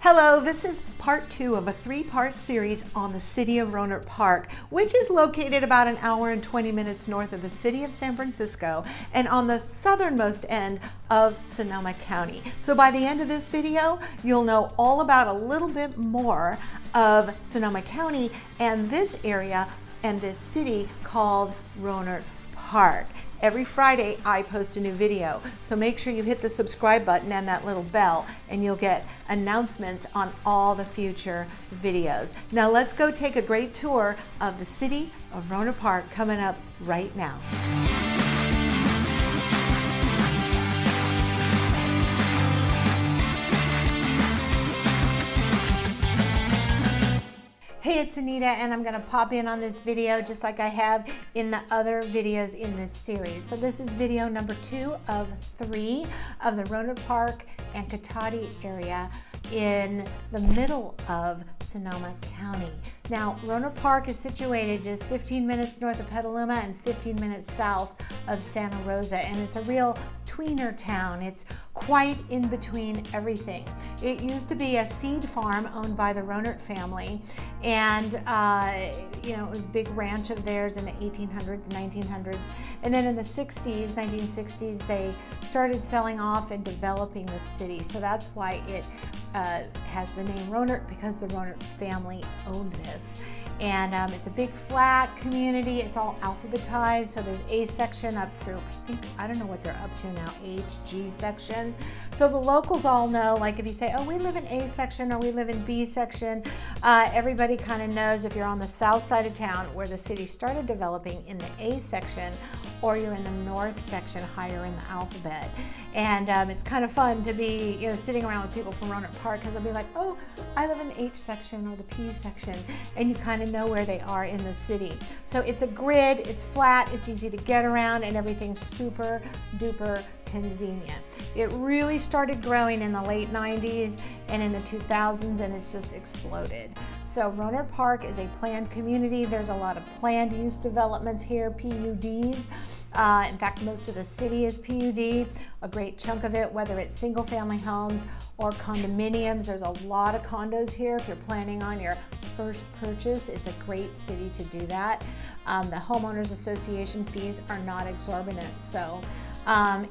Hello, this is part 2 of a 3-part series on the city of Rohnert Park, which is located about an hour and 20 minutes north of the city of San Francisco and on the southernmost end of Sonoma County. So by the end of this video, you'll know all about a little bit more of Sonoma County and this area and this city called Rohnert Park. Every Friday I post a new video, so make sure you hit the subscribe button and that little bell and you'll get announcements on all the future videos. Now let's go take a great tour of the city of Rohnert Park coming up right now. Hey, it's Anita, and I'm going to pop in on this video just like I have in the other videos in this series. So this is video number 2 of 3 of the Rohnert Park and Cotati area in the middle of Sonoma County. Now, Rohnert Park is situated just 15 minutes north of Petaluma and 15 minutes south of Santa Rosa, and it's a real tweener town. It's quite in between everything. It used to be a seed farm owned by the Rohnert family, and it was a big ranch of theirs in the 1800s, 1900s, and then in the 1960s, they started selling off and developing the city. So that's why it has the name Rohnert, because the Rohnert family owned this. And it's a big flat community. It's all alphabetized, so there's A section up through, I don't know what they're up to now, H, G section. So the locals all know, like if you say, oh, we live in A section or we live in B section, everybody kind of knows if you're on the south side of town where the city started developing in the A section, or you're in the north section higher in the alphabet. And it's kind of fun to be sitting around with people from Rohnert Park, because they'll be like, oh, I live in the H section or the P section, and you kind of know where they are in the city. So it's a grid, it's flat, it's easy to get around, and everything's super duper convenient. It really started growing in the late 90s and in the 2000s, and it's just exploded. So Rohnert Park is a planned community. There's a lot of planned use developments here, PUDs. In fact, most of the city is PUD, a great chunk of it, whether it's single family homes or condominiums. There's a lot of condos here. If you're planning on your first purchase, it's a great city to do that. The homeowners association fees are not exorbitant, so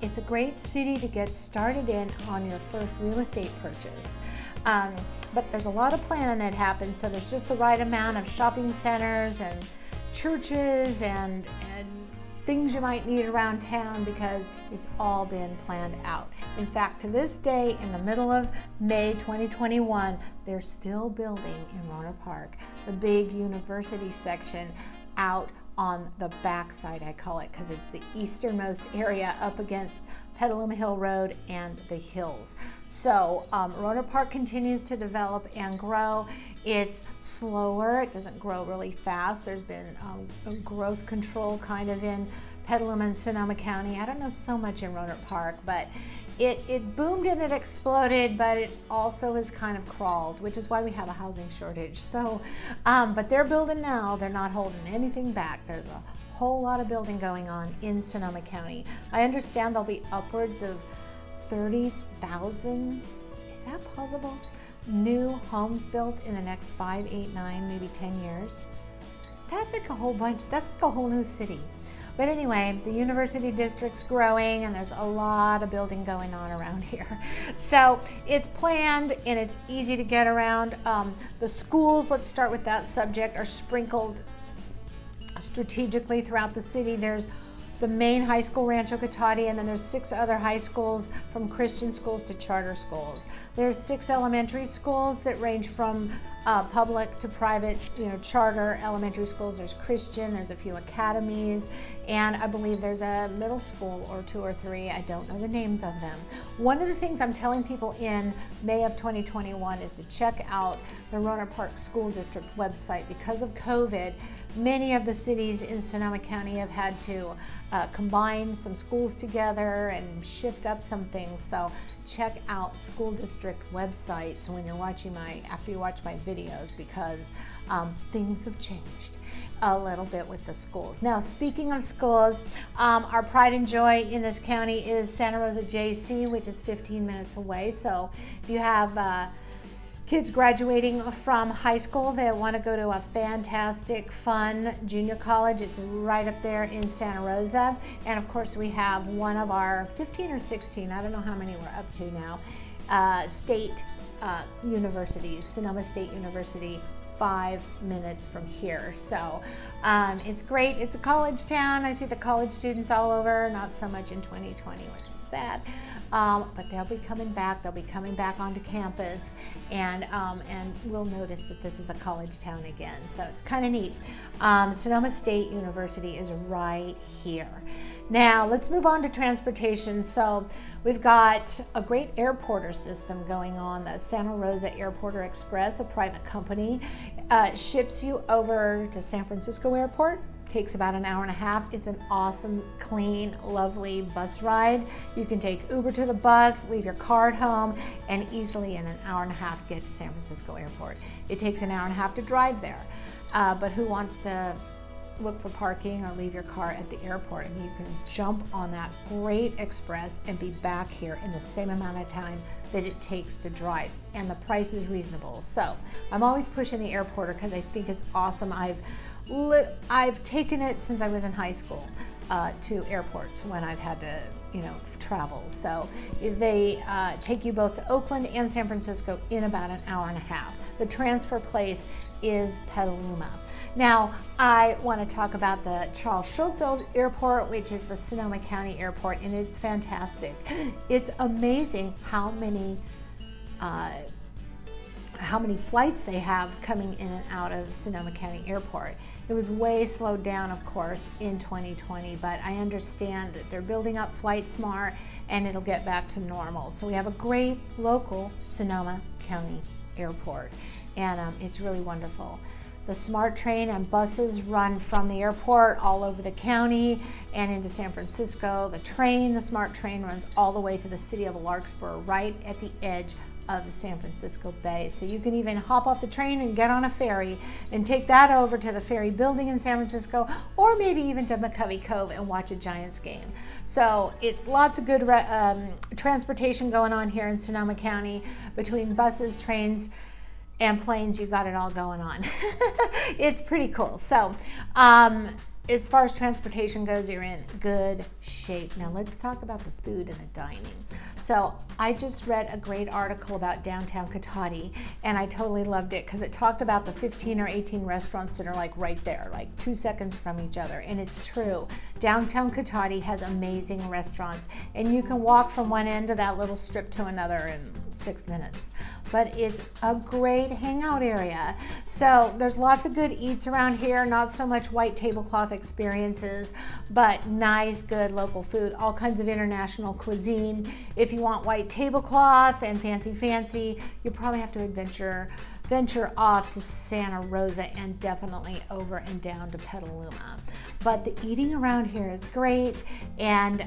it's a great city to get started in on your first real estate purchase. But there's a lot of planning that happens, so there's just the right amount of shopping centers and churches and things you might need around town, because it's all been planned out. In fact, to this day, in the middle of May 2021, they're still building in Rohnert Park the big university section out on the backside, I call it, because it's the easternmost area up against Petaluma Hill Road and the hills. So Rohnert Park continues to develop and grow. It's slower, it doesn't grow really fast. There's been a growth control kind of in Petaluma and Sonoma County. I don't know so much in Rohnert Park, but it boomed and it exploded, but it also has kind of crawled, which is why we have a housing shortage. So, but they're building now. They're not holding anything back. There's a whole lot of building going on in Sonoma County. I understand there'll be upwards of 30,000, is that possible? New homes built in the next 5, 8, 9, maybe 10 years. That's like a whole bunch. That's like a whole new city. But anyway, the university district's growing and there's a lot of building going on around here. So it's planned and it's easy to get around. The schools, let's start with that subject, are sprinkled strategically throughout the city. There's the main high school, Rancho Cotati, and then there's 6 other high schools, from Christian schools to charter schools. There's 6 elementary schools that range from public to private, charter elementary schools. There's Christian, there's a few academies, and I believe there's a middle school or 2 or 3. I don't know the names of them. One of the things I'm telling people in May of 2021 is to check out the Rohnert Park School District website. Because of COVID, many of the cities in Sonoma County have had to combine some schools together and shift up some things. So check out school district websites when you're watching after you watch my videos, because things have changed a little bit with the schools. Now, speaking of schools, our pride and joy in this county is Santa Rosa JC, which is 15 minutes away. So if you have kids graduating from high school, they want to go to a fantastic, fun junior college. It's right up there in Santa Rosa. And of course, we have one of our 15 or 16, I don't know how many we're up to now, state universities, Sonoma State University, 5 minutes from here. So it's great. It's a college town. I see the college students all over, not so much in 2020, which is sad. But they'll be coming back. They'll be coming back onto campus, and we'll notice that this is a college town again. So it's kind of neat. Sonoma State University is right here. Now let's move on to transportation. So we've got a great airporter system going on. The Santa Rosa Airporter Express, a private company, ships you over to San Francisco Airport. Takes about an hour and a half. It's an awesome, clean, lovely bus ride. You can take Uber to the bus, leave your car at home, and easily in an hour and a half get to San Francisco Airport. It takes an hour and a half to drive there, but who wants to look for parking or leave your car at the airport? I mean, you can jump on that great express and be back here in the same amount of time that it takes to drive, and the price is reasonable. So I'm always pushing the airporter because I think it's awesome. I've taken it since I was in high school to airports when I've had to, travel. So they take you both to Oakland and San Francisco in about an hour and a half. The transfer place is Petaluma. Now, I want to talk about the Charles Schultz Airport, which is the Sonoma County Airport, and it's fantastic. It's amazing how many flights they have coming in and out of Sonoma County Airport. It was way slowed down, of course, in 2020, but I understand that they're building up flights more and it'll get back to normal. So we have a great local Sonoma County Airport, and it's really wonderful. The SMART train and buses run from the airport all over the county and into San Francisco. The SMART train runs all the way to the city of Larkspur, right at the edge of the San Francisco Bay. So you can even hop off the train and get on a ferry and take that over to the ferry building in San Francisco, or maybe even to McCovey Cove and watch a Giants game. So it's lots of good transportation going on here in Sonoma County between buses, trains, and planes. You got it all going on. It's pretty cool. So as far as transportation goes, you're in good shape. Now let's talk about the food and the dining. So I just read a great article about downtown Cotati, and I totally loved it because it talked about the 15 or 18 restaurants that are like right there, like 2 seconds from each other. And it's true. Downtown Cotati has amazing restaurants, and you can walk from one end of that little strip to another in 6 minutes. But it's a great hangout area. So there's lots of good eats around here, not so much white tablecloth experiences, but nice, good local food, all kinds of international cuisine. If you want white tablecloth and fancy, you probably have to venture off to Santa Rosa and definitely over and down to Petaluma. But the eating around here is great and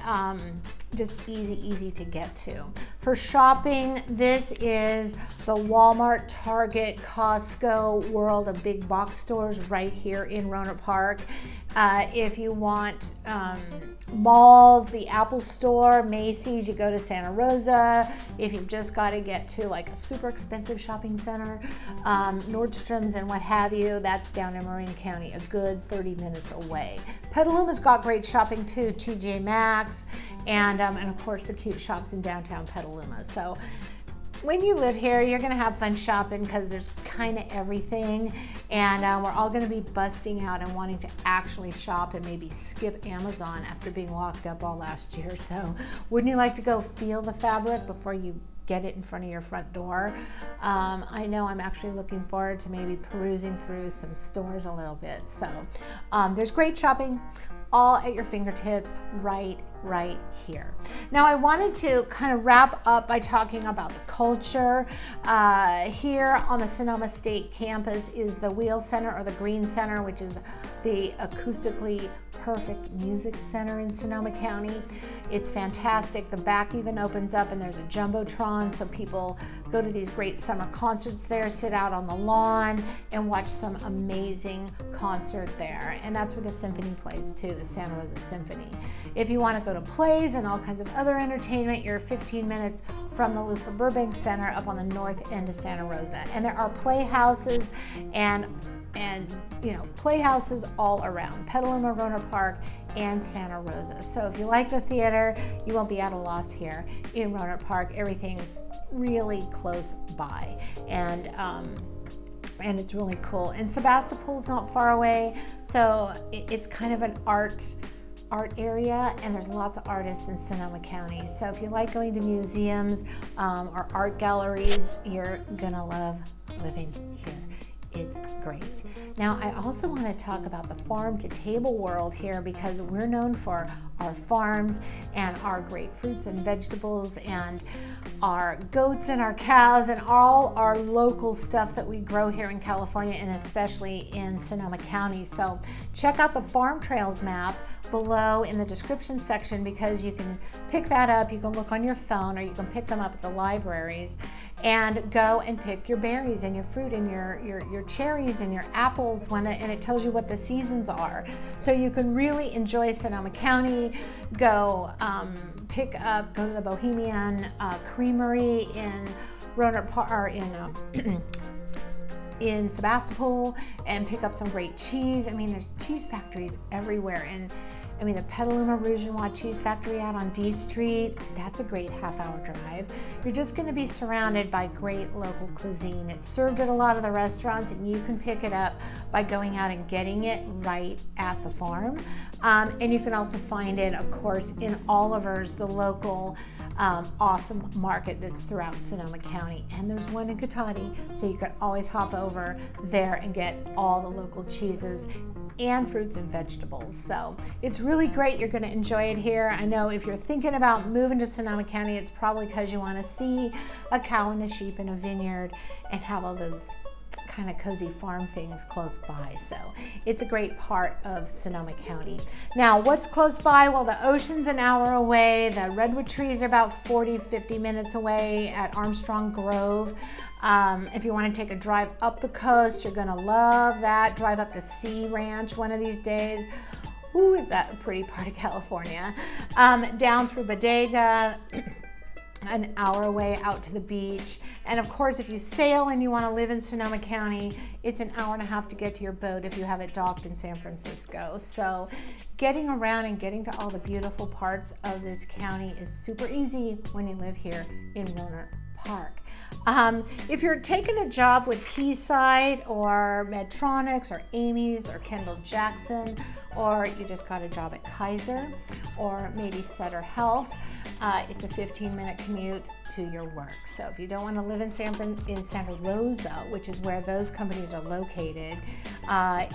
just easy to get to. For shopping, this is the Walmart, Target, Costco world of big box stores right here in Rohnert Park. If you want malls, the Apple Store, Macy's, you go to Santa Rosa. If you've just got to get to like a super expensive shopping center, Nordstrom's and what have you, that's down in Marin County, a good 30 minutes away. Petaluma's got great shopping too, TJ Maxx, and of course the cute shops in downtown Petaluma. So when you live here, you're gonna have fun shopping because there's kind of everything, and we're all gonna be busting out and wanting to actually shop and maybe skip Amazon after being locked up all last year. So wouldn't you like to go feel the fabric before you get it in front of your front door? I know I'm actually looking forward to maybe perusing through some stores a little bit. So there's great shopping all at your fingertips right here. Now I wanted to kind of wrap up by talking about the culture. Here on the Sonoma State campus is the Wheel Center, or the Green Center, which is the acoustically perfect music center in Sonoma County. It's fantastic. The back even opens up and there's a Jumbotron, so people go to these great summer concerts there, sit out on the lawn and watch some amazing concert there. And that's where the symphony plays too, the Santa Rosa Symphony. If you want to go go to plays and all kinds of other entertainment. You're 15 minutes from the Luther Burbank Center up on the north end of Santa Rosa. And there are playhouses and playhouses all around Petaluma, Rohnert Park, and Santa Rosa. So if you like the theater, you won't be at a loss here in Rohnert Park. Everything is really close by, and it's really cool. And Sebastopol's not far away, so it's kind of an art area, and there's lots of artists in Sonoma County. So if you like going to museums or art galleries, you're gonna love living here. It's great. Now, I also want to talk about the farm to table world here, because we're known for our farms and our great fruits and vegetables and our goats and our cows and all our local stuff that we grow here in California, and especially in Sonoma County. So check out the Farm Trails map below in the description section, because you can pick that up. You can look on your phone, or you can pick them up at the libraries and go and pick your berries and your fruit and your cherries and your apples and it tells you what the seasons are. So you can really enjoy Sonoma County. Go to the Bohemian Creamery in Rohnert Park, or in Sebastopol, and pick up some great cheese. I mean, there's cheese factories everywhere. And I mean, the Petaluma Rouge and Noir Cheese Factory out on D Street, that's a great half-hour drive. You're just going to be surrounded by great local cuisine. It's served at a lot of the restaurants, and you can pick it up by going out and getting it right at the farm. And you can also find it, of course, in Oliver's, the local awesome market that's throughout Sonoma County. And there's one in Cotati, so you can always hop over there and get all the local cheeses and fruits and vegetables. So it's really great. You're going to enjoy it here. I know if you're thinking about moving to Sonoma County, it's probably because you want to see a cow and a sheep and a vineyard and have all those kind of cozy farm things close by. So it's a great part of Sonoma County. Now, what's close by? Well, the ocean's an hour away. The redwood trees are about 40-50 minutes away at Armstrong Grove. If you want to take a drive up the coast, you're going to love that. Drive up to Sea Ranch one of these days. Ooh, is that a pretty part of California? Down through Bodega, an hour away out to the beach. And of course, if you sail and you want to live in Sonoma County, it's an hour and a half to get to your boat if you have it docked in San Francisco. So getting around and getting to all the beautiful parts of this county is super easy when you live here in Rohnert Park. If you're taking a job with Keysight or Medtronics or Amy's or Kendall Jackson, or you just got a job at Kaiser or maybe Sutter Health, it's a 15-minute commute to your work. So if you don't want to live in Santa Rosa, which is where those companies are located,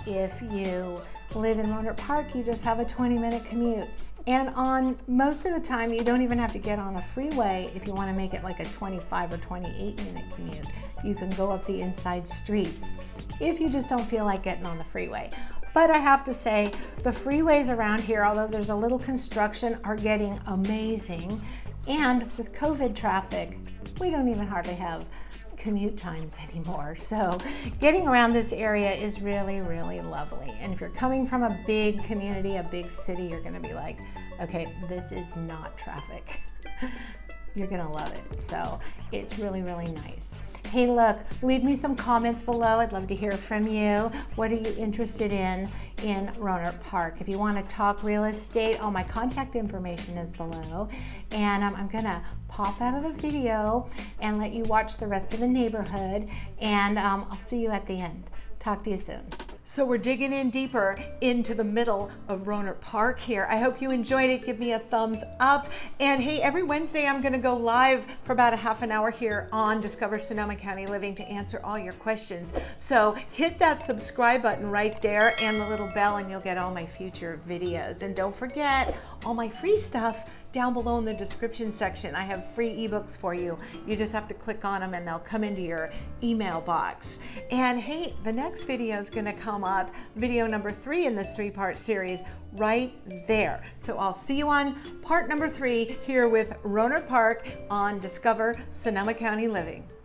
if you live in Rohnert Park, you just have a 20-minute commute. And on most of the time, you don't even have to get on a freeway if you want to make it like a 25 or 28-minute commute. You can go up the inside streets if you just don't feel like getting on the freeway. But I have to say, the freeways around here, although there's a little construction, are getting amazing. And with COVID traffic, we don't even hardly have commute times anymore. So getting around this area is really, really lovely. And if you're coming from a big community, a big city, you're going to be like, okay, this is not traffic. You're going to love it. So it's really, really nice. Hey, look, leave me some comments below. I'd love to hear from you. What are you interested in Rohnert Park? If you want to talk real estate, all my contact information is below. And I'm going to pop out of the video and let you watch the rest of the neighborhood. And I'll see you at the end. Talk to you soon. So we're digging in deeper into the middle of Rohnert Park here. I hope you enjoyed it. Give me a thumbs up. And hey, every Wednesday I'm going to go live for about a half an hour here on Discover Sonoma County Living to answer all your questions. So hit that subscribe button right there and the little bell, and you'll get all my future videos. And don't forget all my free stuff down below in the description section. I have free ebooks for you. You just have to click on them and they'll come into your email box. And hey, the next video is going to come up, video number 3 in this 3-part series, right there. So I'll see you on part number 3 here with Rohnert Park on Discover Sonoma County Living.